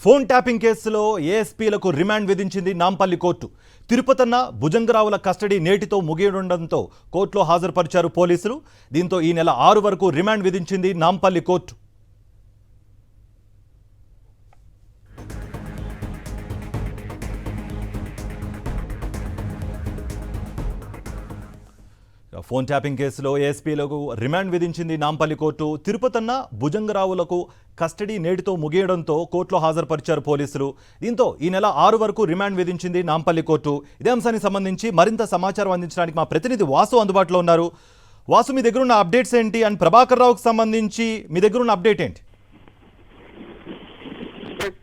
Phone tapping కేసులో ఏఎస్పీలకు remand విధించింది Nampally court. Tirupathanna భుజంగరావుల custody నేటితో ముగియడంతో కోర్టులో హాజరుపరిచారు పోలీసులు. దీంతో ఈ నెల 6 వరకు రిమాండ్ విధించింది నాంపల్లి కోర్టు. ఫోన్ ట్యాపింగ్ కేసులో ఏఎస్పీలకు రిమాండ్ విధించింది నాంపల్లి కోర్టు. తిరుపతన్న భుజంగరావులకు కస్టడీ నేటితో ముగియడంతో కోర్టులో హాజరుపరిచారు పోలీసులు. దీంతో ఈ నెల 6 వరకు రిమాండ్ విధించింది నాంపల్లి కోర్టు. ఇదే అంశానికి సంబంధించి మరింత సమాచారం అందించడానికి మా ప్రతినిధి వాసు అందుబాటులో ఉన్నారు. వాసు, మీ దగ్గర ఉన్న అప్డేట్స్ ఏంటి? అండ్ ప్రభాకర్ రావుకు సంబంధించి మీ దగ్గర ఉన్న అప్డేట్ ఏంటి?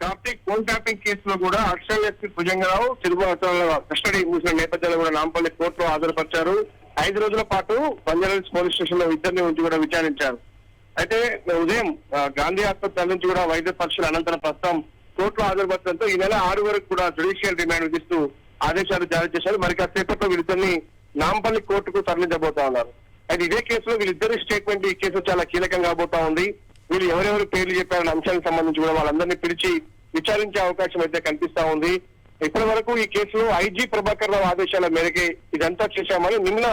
కార్తీక్, ఫోన్ ట్యాపింగ్ కేసులో కూడా అక్షయ్ ఎస్పీ భుజంగరావు తిరుపతిలో కస్టడీ మూసిన నేపథ్యంలో కూడా నాంపల్లి కోర్టులో హాజరుపరిచారు. 5 రోజుల పాటు బంజారాహిల్స్ పోలీస్ స్టేషన్ లో ఇద్దరిని ఉంచి కూడా విచారించారు. అయితే ఉదయం గాంధీ ఆసుపత్రి నుంచి కూడా వైద్య పరీక్షల అనంతరం ప్రస్తుతం కోర్టులో హాజరుపరచడంతో ఈ నెల 6 వరకు కూడా జ్యుడిషియల్ రిమాండ్ విధిస్తూ ఆదేశాలు జారీ చేశారు. మరి కాసేపట్లో వీరిద్దరిని నాంపల్లి కోర్టుకు తరలించబోతా ఉన్నారు. అయితే ఇదే కేసులో వీళ్ళిద్దరి స్టేట్మెంట్ ఈ కేసు చాలా కీలకంగా కాబోతా ఉంది. వీళ్ళు ఎవరెవరు పేర్లు చెప్పారనే అంశానికి సంబంధించి కూడా వాళ్ళందరినీ పిలిచి విచారించే అవకాశం అయితే కనిపిస్తా ఉంది. ఇప్పటి వరకు ఈ కేసులో ఐజీ ప్రభాకర్ రావు ఆదేశాల మేరకే ఇదంతా చేశామని నిన్న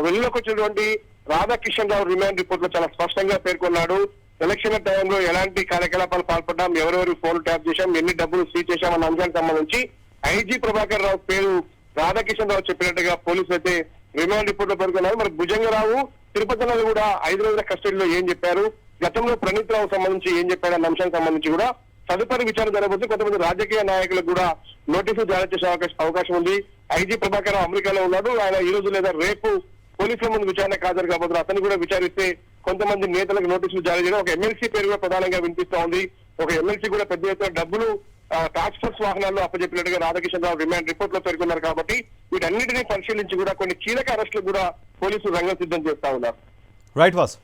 వెలుగులోకి వచ్చినటువంటి రాధాకిషన్ రావు రిమాండ్ రిపోర్ట్ లో చాలా స్పష్టంగా పేర్కొన్నాడు. ఎలక్షన్ టైంలో ఎలాంటి కార్యకలాపాలు పాల్పడ్డాం, ఎవరెవరు ఫోన్ ట్యాప్ చేశాం, ఎన్ని డబ్బులు సీజ్ చేశామన్న అంశానికి సంబంధించి ఐజీ ప్రభాకర్ రావు పేరు రాధాకిషన్ రావు చెప్పినట్టుగా పోలీసులు అయితే రిమాండ్ రిపోర్ట్ లో పేర్కొన్నారు. మరి భుజంగరావు తిరుపతిలో కూడా 5 రోజుల కస్టడీలో ఏం చెప్పారు, గతంలో ప్రణీత్ రావు సంబంధించి ఏం చెప్పారన్న అంశానికి సంబంధించి కూడా తదుపరి విచారణ జరగబోతే కొంతమంది రాజకీయ నాయకులకు కూడా నోటీసులు జారీ చేసే అవకాశం ఉంది. ఐజీ ప్రభాకర్ అమెరికాలో ఉన్నాడు. ఆయన ఈ రోజు లేదా రేపు పోలీసుల ముందు విచారణకు హాజరు కాబోతున్నారు. అతన్ని కూడా విచారిస్తే కొంతమంది నేతలకు నోటీసులు జారీ చేయడం, ఒక ఎమ్మెల్సీ పేరు కూడా ప్రధానంగా వినిపిస్తా ఉంది. ఒక ఎమ్మెల్సీ కూడా పెద్ద ఎత్తున డబ్బులు టాస్క్ ఫోర్స్ వాహనాల్లో అప్పచెప్పినట్టుగా రాధాకిషన్ రావు రిమాండ్ రిపోర్ట్ లో పేర్కొన్నారు. కాబట్టి వీటన్నిటినీ పరిశీలించి కూడా కొన్ని కీలక అరెస్టులు కూడా పోలీసులు రంగం సిద్ధం చేస్తా ఉన్నారు. Right was.